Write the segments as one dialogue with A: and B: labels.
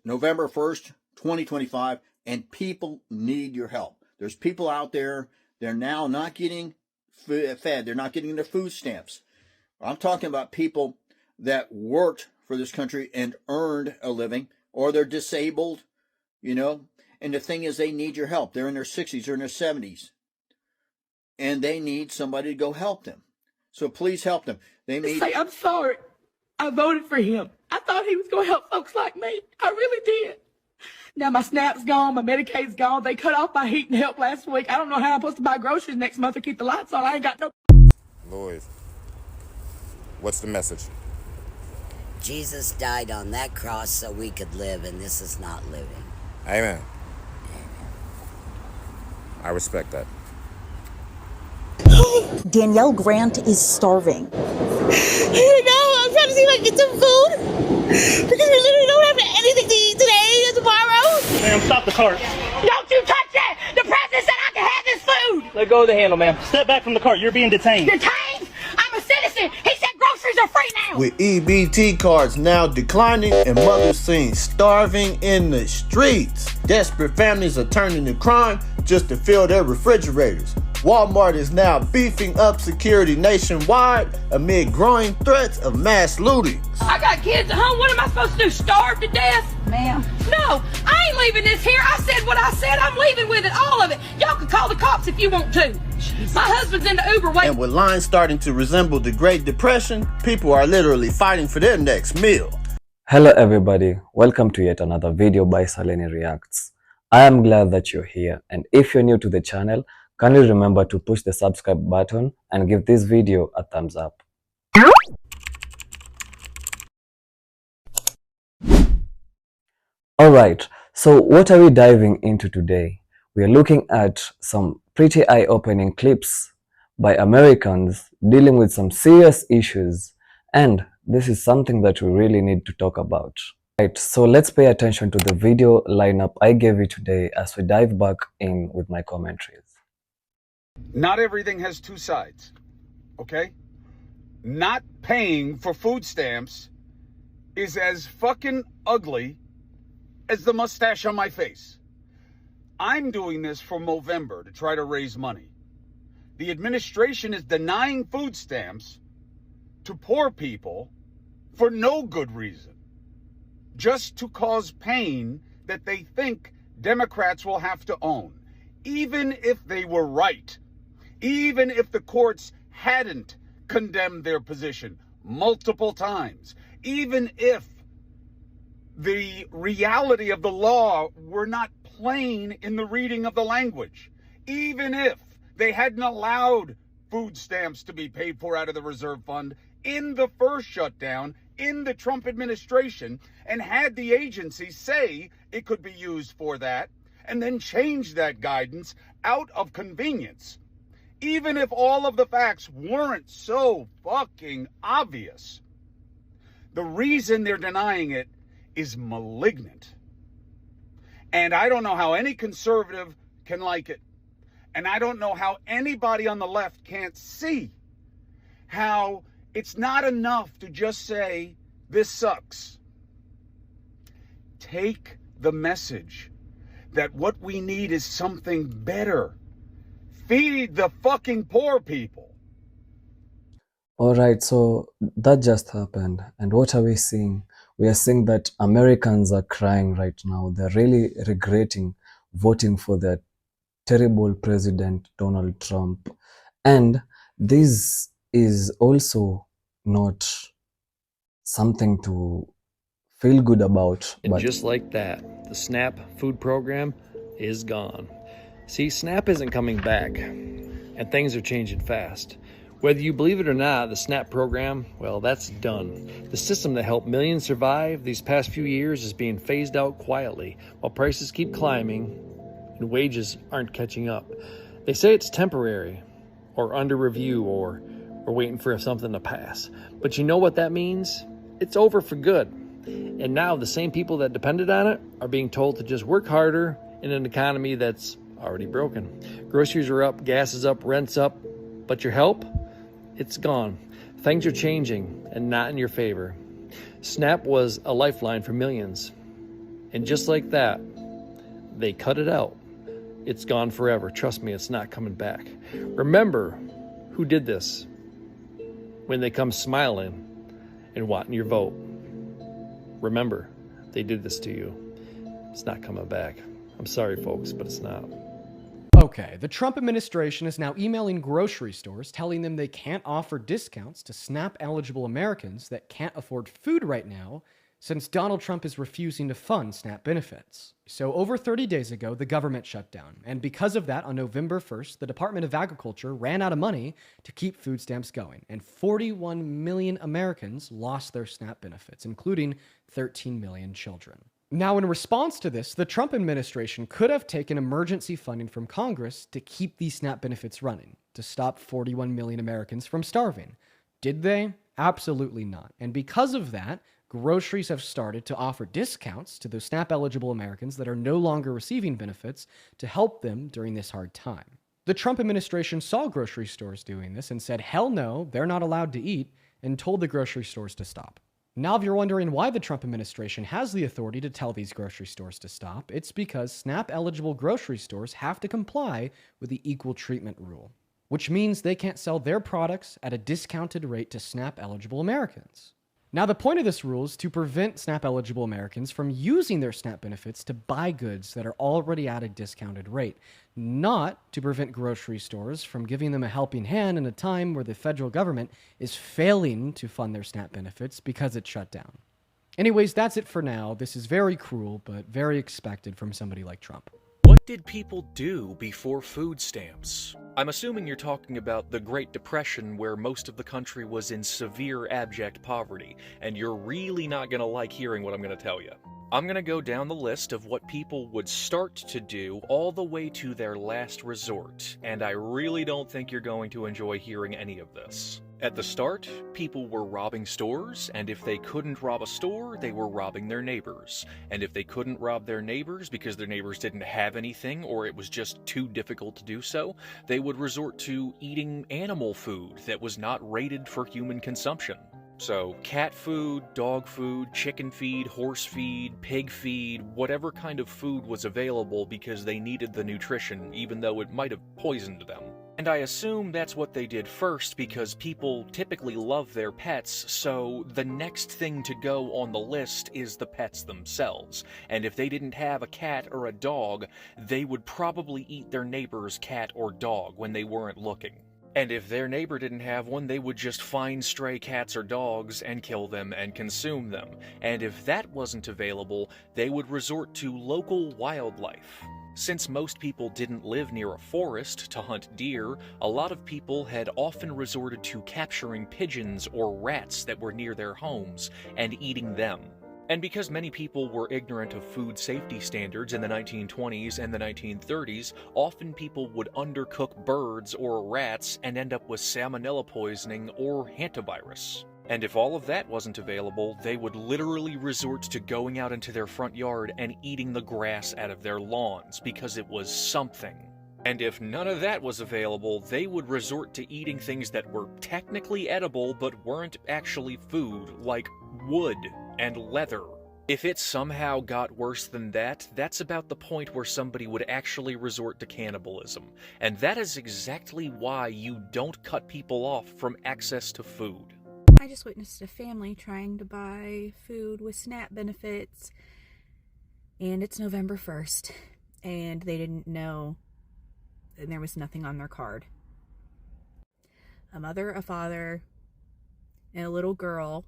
A: November 1st, 2025, and people need your help. There's people out there, they're now not getting fed. They're not getting their food stamps. I'm talking about people that worked for this country and earned a living, or they're disabled, and the thing is, they need your help. They're in their 60s or in their 70s, and they need somebody to go help them. So please help them.
B: Say, I'm sorry. I voted for him. I thought he was going to help folks like me. I really did. Now my SNAP's gone, my Medicaid's gone. They cut off my heat and help last week. I don't know how I'm supposed to buy groceries next month or keep the lights on. I ain't got no...
C: Lloyd, what's the message?
D: Jesus died on that cross so we could live, and this is not living.
C: Amen. I respect that.
E: Danielle Grant is starving.
F: I'm trying to see if I can get some food because we literally don't have anything to eat today or tomorrow.
G: Ma'am, stop the cart.
F: Don't you touch that! The president said I can have this food!
G: Let go of the handle, ma'am. Step back from the cart. You're being detained.
F: Detained? I'm a citizen. He said groceries are free now.
H: With EBT cards now declining and mothers seen starving in the streets, desperate families are turning to crime just to fill their refrigerators. Walmart is now beefing up security nationwide amid growing threats of mass lootings.
B: I got kids at home. What am I supposed to do? Starve to death?
E: Ma'am.
B: No, I ain't leaving this here. I said what I said. I'm leaving with it, all of it. Y'all can call the cops if you want to. My husband's in the Uber waiting.
H: And with lines starting to resemble the Great Depression, people are literally fighting for their next meal.
I: Hello everybody, welcome to yet another video by Saleni Reacts. I am glad that you're here, and if you're new to the channel, kindly remember to push the subscribe button and give this video a thumbs up. Alright, so what are we diving into today? We are looking at some pretty eye-opening clips by Americans dealing with some serious issues, and this is something that we really need to talk about. Right, so let's pay attention to the video lineup I gave you today as we dive back in with my commentaries.
J: Not everything has two sides, okay? Not paying for food stamps is as fucking ugly as the mustache on my face. I'm doing this for Movember to try to raise money. The administration is denying food stamps to poor people for no good reason, just to cause pain that they think Democrats will have to own. Even if they were right, even if the courts hadn't condemned their position multiple times, even if the reality of the law were not plain in the reading of the language, even if they hadn't allowed food stamps to be paid for out of the reserve fund in the first shutdown in the Trump administration, and had the agency say it could be used for that, and then change that guidance out of convenience, even if all of the facts weren't so fucking obvious, the reason they're denying it is malignant. And I don't know how any conservative can like it. And I don't know how anybody on the left can't see how it's not enough to just say, this sucks. Take the message that what we need is something better. Feed the fucking poor people.
I: Alright, so that just happened. And what are we seeing? We are seeing that Americans are crying right now. They're really regretting voting for their terrible president, Donald Trump. And this is also not something to feel good about.
K: And just like that, the SNAP food program is gone. See, SNAP isn't coming back, and things are changing fast. Whether you believe it or not, the SNAP program, well, that's done. The system that helped millions survive these past few years is being phased out quietly, while prices keep climbing and wages aren't catching up. They say it's temporary, or under review, or we're waiting for something to pass. But you know what that means? It's over for good. And now the same people that depended on it are being told to just work harder in an economy that's already broken. Groceries are up, gas is up, rent's up, but your help? It's gone. Things are changing and not in your favor. SNAP was a lifeline for millions, And just like that, they cut it out. It's gone forever. Trust me, it's not coming back. Remember who did this when they come smiling and wanting your vote. Remember, they did this to you. It's not coming back. I'm sorry, folks, but it's not.
L: Okay, the Trump administration is now emailing grocery stores telling them they can't offer discounts to SNAP-eligible Americans that can't afford food right now since Donald Trump is refusing to fund SNAP benefits. So over 30 days ago, the government shut down. And because of that, on November 1st, the Department of Agriculture ran out of money to keep food stamps going. And 41 million Americans lost their SNAP benefits, including 13 million children. Now, in response to this, the Trump administration could have taken emergency funding from Congress to keep these SNAP benefits running, to stop 41 million Americans from starving. Did they? Absolutely not. And because of that, groceries have started to offer discounts to those SNAP-eligible Americans that are no longer receiving benefits to help them during this hard time. The Trump administration saw grocery stores doing this and said, hell no, they're not allowed to eat, and told the grocery stores to stop. Now, if you're wondering why the Trump administration has the authority to tell these grocery stores to stop, it's because SNAP-eligible grocery stores have to comply with the equal treatment rule, which means they can't sell their products at a discounted rate to SNAP-eligible Americans. Now, the point of this rule is to prevent SNAP-eligible Americans from using their SNAP benefits to buy goods that are already at a discounted rate, not to prevent grocery stores from giving them a helping hand in a time where the federal government is failing to fund their SNAP benefits because it's shut down. Anyways, that's it for now. This is very cruel, but very expected from somebody like Trump.
M: What did people do before food stamps? I'm assuming you're talking about the Great Depression, where most of the country was in severe abject poverty, and you're really not gonna like hearing what I'm gonna tell you. I'm gonna go down the list of what people would start to do all the way to their last resort, and I really don't think you're going to enjoy hearing any of this. At the start, people were robbing stores, and if they couldn't rob a store, they were robbing their neighbors. And if they couldn't rob their neighbors because their neighbors didn't have anything or it was just too difficult to do so, they would resort to eating animal food that was not rated for human consumption. So cat food, dog food, chicken feed, horse feed, pig feed, whatever kind of food was available because they needed the nutrition, even though it might have poisoned them. And I assume that's what they did first because people typically love their pets, so the next thing to go on the list is the pets themselves. And if they didn't have a cat or a dog, they would probably eat their neighbor's cat or dog when they weren't looking. And if their neighbor didn't have one, they would just find stray cats or dogs and kill them and consume them. And if that wasn't available, they would resort to local wildlife. Since most people didn't live near a forest to hunt deer, a lot of people had often resorted to capturing pigeons or rats that were near their homes and eating them. And because many people were ignorant of food safety standards in the 1920s and the 1930s, often people would undercook birds or rats and end up with salmonella poisoning or hantavirus. And if all of that wasn't available, they would literally resort to going out into their front yard and eating the grass out of their lawns because it was something. And if none of that was available, they would resort to eating things that were technically edible but weren't actually food, like wood and leather. If it somehow got worse than that, that's about the point where somebody would actually resort to cannibalism. And that is exactly why you don't cut people off from access to food.
N: I just witnessed a family trying to buy food with SNAP benefits, and it's November 1st, and they didn't know, and there was nothing on their card. A mother, a father, and a little girl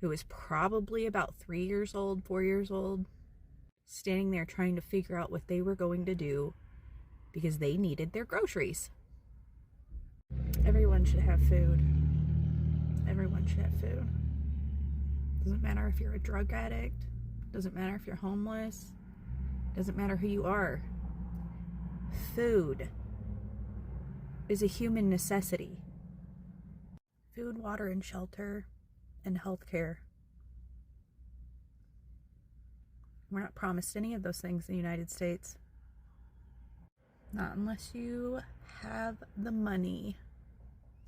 N: who was probably about 3 years old, 4 years old, standing there trying to figure out what they were going to do because they needed their groceries. Everyone should have food. Everyone should have food. Doesn't matter if you're a drug addict. Doesn't matter if you're homeless. Doesn't matter who you are. Food is a human necessity. Food, water, and shelter, and health care. We're not promised any of those things in the United States. Not unless you have the money.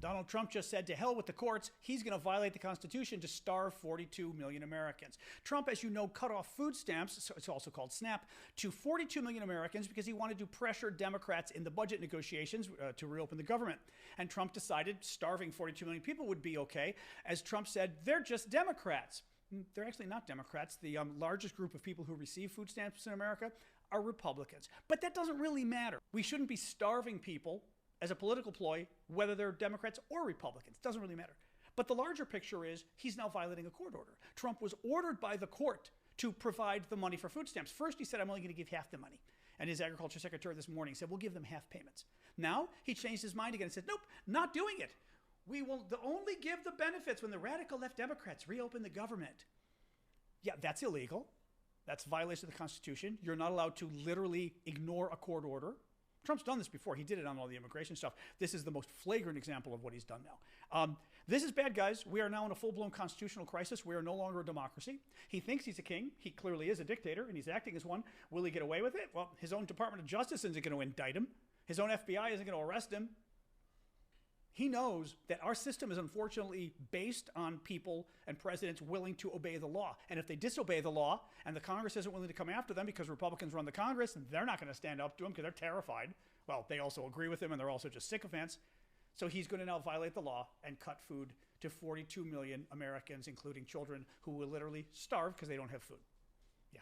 O: Donald Trump just said to hell with the courts. He's going to violate the Constitution to starve 42 million Americans. Trump, as you know, cut off food stamps, so it's also called SNAP, to 42 million Americans because he wanted to pressure Democrats in the budget negotiations to reopen the government. And Trump decided starving 42 million people would be okay. As Trump said, they're just Democrats. They're actually not Democrats. The largest group of people who receive food stamps in America are Republicans. But that doesn't really matter. We shouldn't be starving people as a political ploy, whether they're Democrats or Republicans. It doesn't really matter. But the larger picture is he's now violating a court order. Trump was ordered by the court to provide the money for food stamps. First, he said, I'm only going to give half the money. And his agriculture secretary this morning said, we'll give them half payments. Now, he changed his mind again and said, nope, not doing it. We will only give the benefits when the radical left Democrats reopen the government. Yeah, that's illegal. That's a violation of the Constitution. You're not allowed to literally ignore a court order. Trump's done this before. He did it on all the immigration stuff. This is the most flagrant example of what he's done now. This is bad, guys. We are now in a full-blown constitutional crisis. We are no longer a democracy. He thinks he's a king. He clearly is a dictator, and he's acting as one. Will he get away with it? Well, his own Department of Justice isn't going to indict him. His own FBI isn't going to arrest him. He knows that our system is unfortunately based on people and presidents willing to obey the law. And if they disobey the law and the Congress isn't willing to come after them because Republicans run the Congress, and they're not going to stand up to them because they're terrified. Well, they also agree with him and they're also just sycophants. So he's going to now violate the law and cut food to 42 million Americans, including children who will literally starve because they don't have food. Yeah.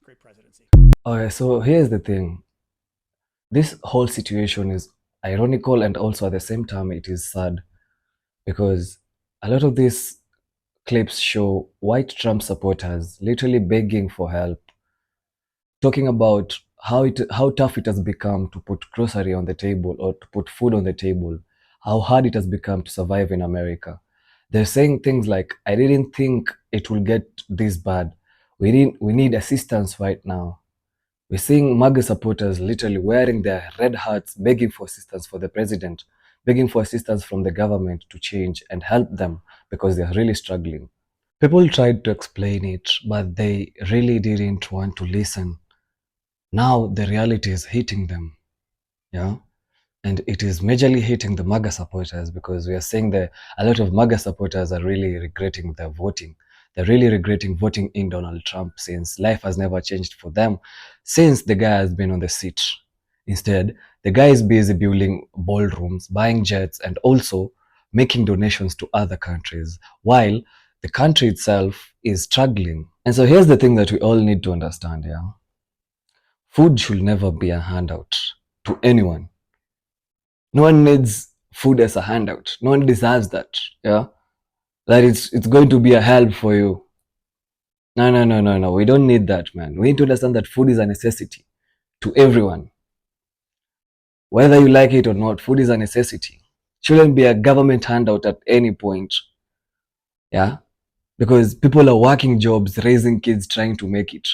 O: Great presidency.
I: Okay, so here's the thing. This whole situation is ironical and also at the same time it is sad because a lot of these clips show white Trump supporters literally begging for help, talking about how tough it has become to put grocery on the table or to put food on the table, how hard it has become to survive in America. They're saying things like, I didn't think it will get this bad. We need assistance right now. We're seeing Maga supporters literally wearing their red hats, begging for assistance for the president, begging for assistance from the government to change and help them because they're really struggling. People tried to explain it, but they really didn't want to listen. Now the reality is hitting them, yeah? And it is majorly hitting the Maga supporters because we are seeing that a lot of Maga supporters are really regretting their voting. They're really regretting voting in Donald Trump since life has never changed for them since the guy has been on the seat. Instead, the guy is busy building ballrooms, buying jets, and also making donations to other countries, while the country itself is struggling. And so here's the thing that we all need to understand, yeah? Food should never be a handout to anyone. No one needs food as a handout. No one deserves that, yeah? That it's going to be a help for you. No. We don't need that, man. We need to understand that food is a necessity to everyone. Whether you like it or not, food is a necessity. Shouldn't be a government handout at any point. Yeah? Because people are working jobs, raising kids, trying to make it.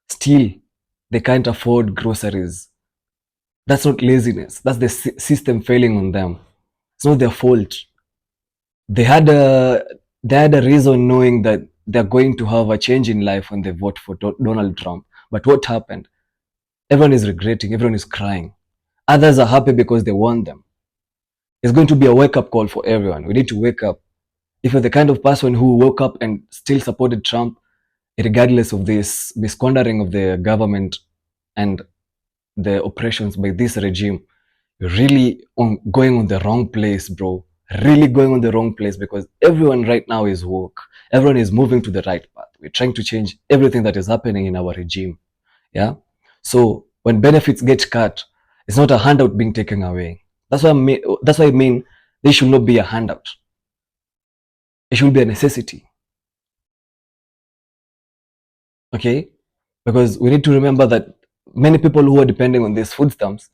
I: Still, they can't afford groceries. That's not laziness. That's the system failing on them. It's not their fault. They had a reason knowing that they're going to have a change in life when they vote for Donald Trump. But what happened? Everyone is regretting. Everyone is crying. Others are happy because they want them. It's going to be a wake-up call for everyone. We need to wake up. If you're the kind of person who woke up and still supported Trump, regardless of this misconducting of the government and the oppressions by this regime, you're really going on the wrong place, bro. Really going on the wrong place because everyone right now is woke. Everyone is moving to the right path. We're trying to change everything that is happening in our regime. Yeah. So when benefits get cut, it's not a handout being taken away. That's what I mean. They should not be a handout. It should be a necessity. Okay? Because we need to remember that many people who are depending on these food stamps,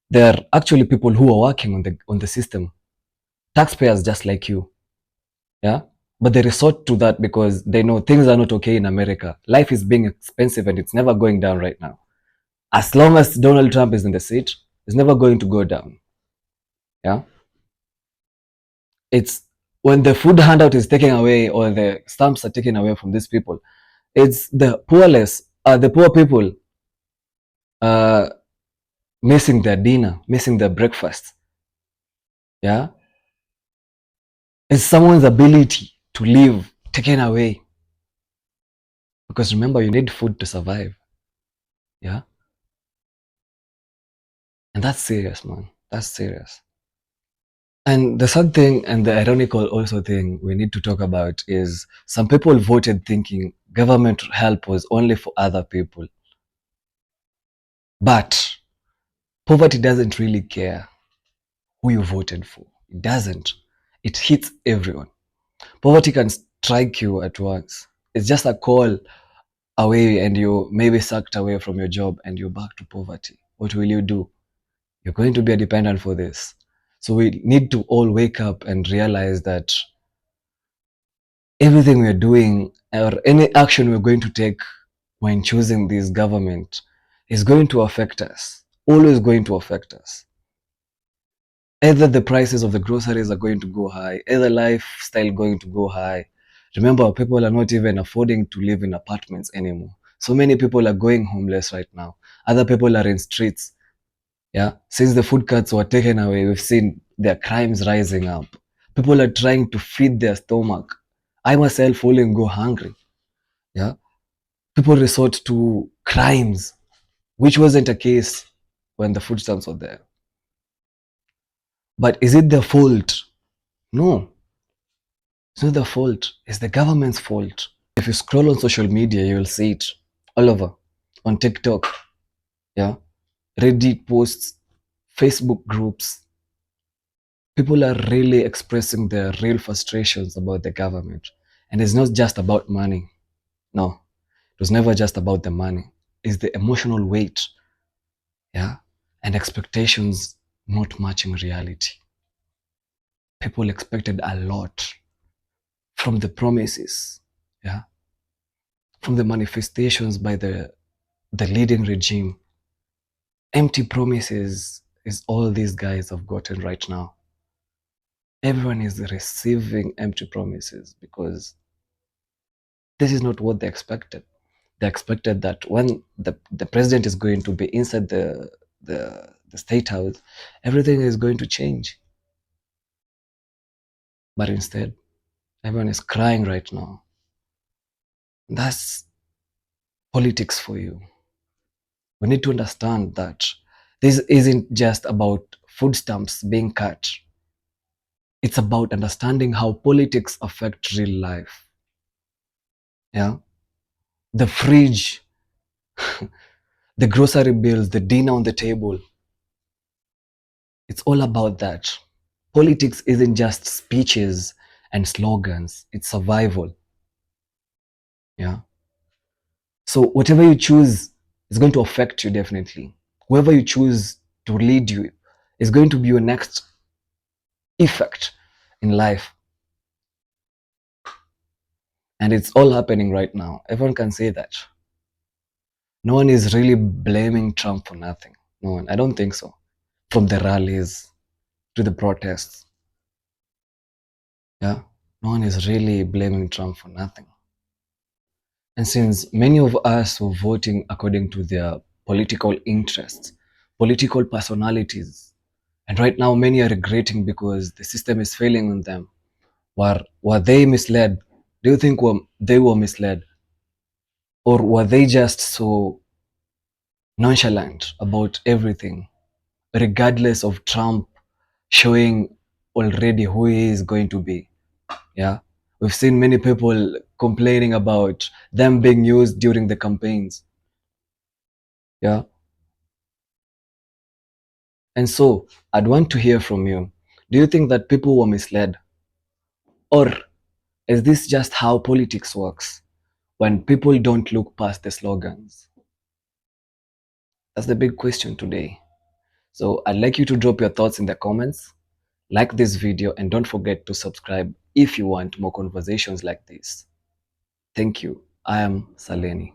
I: they're actually people who are working on the system. Taxpayers just like you. Yeah? But they resort to that because they know things are not okay in America. Life is being expensive and it's never going down right now. As long as Donald Trump is in the seat, it's never going to go down. Yeah? It's when the food handout is taken away or the stamps are taken away from these people, it's the poor people missing their dinner, missing their breakfast. Yeah? Is someone's ability to live taken away? Because remember, you need food to survive. Yeah? And that's serious, man. That's serious. And the sad thing and the ironical also thing we need to talk about is some people voted thinking government help was only for other people. But poverty doesn't really care who you voted for. It doesn't. It hits everyone. Poverty can strike you at once. It's just a call away and you maybe sucked away from your job and you're back to poverty. What will you do? You're going to be a dependent for this. So we need to all wake up and realize that everything we're doing or any action we're going to take when choosing this government is going to affect us, always going to affect us. Either the prices of the groceries are going to go high, either lifestyle going to go high. Remember, people are not even affording to live in apartments anymore. So many people are going homeless right now. Other people are in streets. Yeah, since the food cuts were taken away, we've seen their crimes rising up. People are trying to feed their stomach. I myself will go hungry. Yeah, people resort to crimes, which wasn't a case when the food stamps were there. But is it their fault? No, it's not their fault. It's the government's fault. If you scroll on social media, you will see it all over. On TikTok, yeah, Reddit posts, Facebook groups. People are really expressing their real frustrations about the government. And it's not just about money. No, it was never just about the money. It's the emotional weight, yeah, and expectations not matching reality. People expected a lot from the promises, yeah, from the manifestations by the leading regime. Empty promises is all these guys have gotten right now. Everyone is receiving empty promises because this is not what they expected. They expected that when the president is going to be inside the state house, everything is going to change. But instead, everyone is crying right now. That's politics for you. We need to understand that this isn't just about food stamps being cut. It's about understanding how politics affect real life. Yeah, the fridge, the grocery bills, the dinner on the table. It's all about that. Politics isn't just speeches and slogans, it's survival. Yeah. So whatever you choose is going to affect you definitely. Whoever you choose to lead you is going to be your next effect in life. And it's all happening right now. Everyone can say that. No one is really blaming Trump for nothing. No one. I don't think so. From the rallies to the protests. Yeah. No one is really blaming Trump for nothing. And since many of us were voting according to their political interests, political personalities, and right now many are regretting because the system is failing on them. Were they misled? Do you think they were misled? Or were they just so nonchalant about everything, regardless of Trump showing already who he is going to be? Yeah. We've seen many people complaining about them being used during the campaigns. Yeah. And so I'd want to hear from you. Do you think that people were misled? Or is this just how politics works when people don't look past the slogans? That's the big question today. So I'd like you to drop your thoughts in the comments, like this video, and don't forget to subscribe if you want more conversations like this. Thank you. I am Saleni.